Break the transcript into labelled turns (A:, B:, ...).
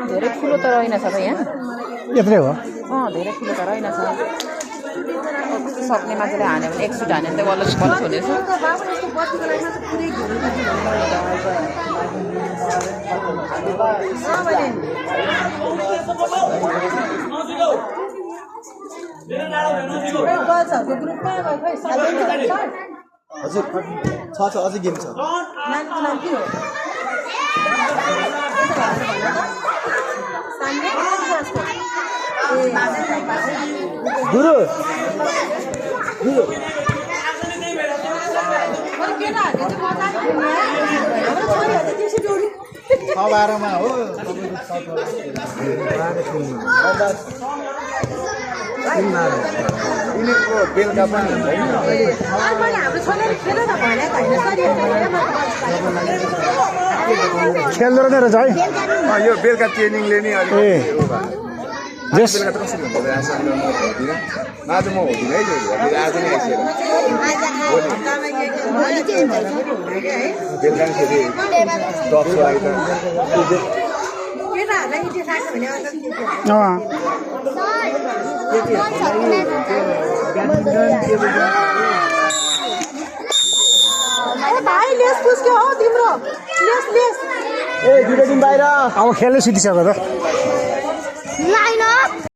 A: धेरै ठुलो त रहेन छ त यहाँ
B: यत्रै हो
A: धेरै ठुलो त रहेन छ सक्ने मान्छेले हान्यो भने एक सुट हान्यो भने त बल्ल बल्ल हुनेछ
C: हजुर छ अझै गेम छ गुरु गुरु बाह्रमा हो यिनीहरूको बेलुका पनि
B: खेल्दो रहेछ है
C: यो बेलुका ट्रेनिङले नि
B: जस
C: बेलुका त कसरी हुन्छ आज म हुँदिन है आज नै बेलुका फेरि
D: भाइ लेस पुस्क्यो हो तिम्रो लेस लेस
B: अब खेल्नै सुतिसक्यो त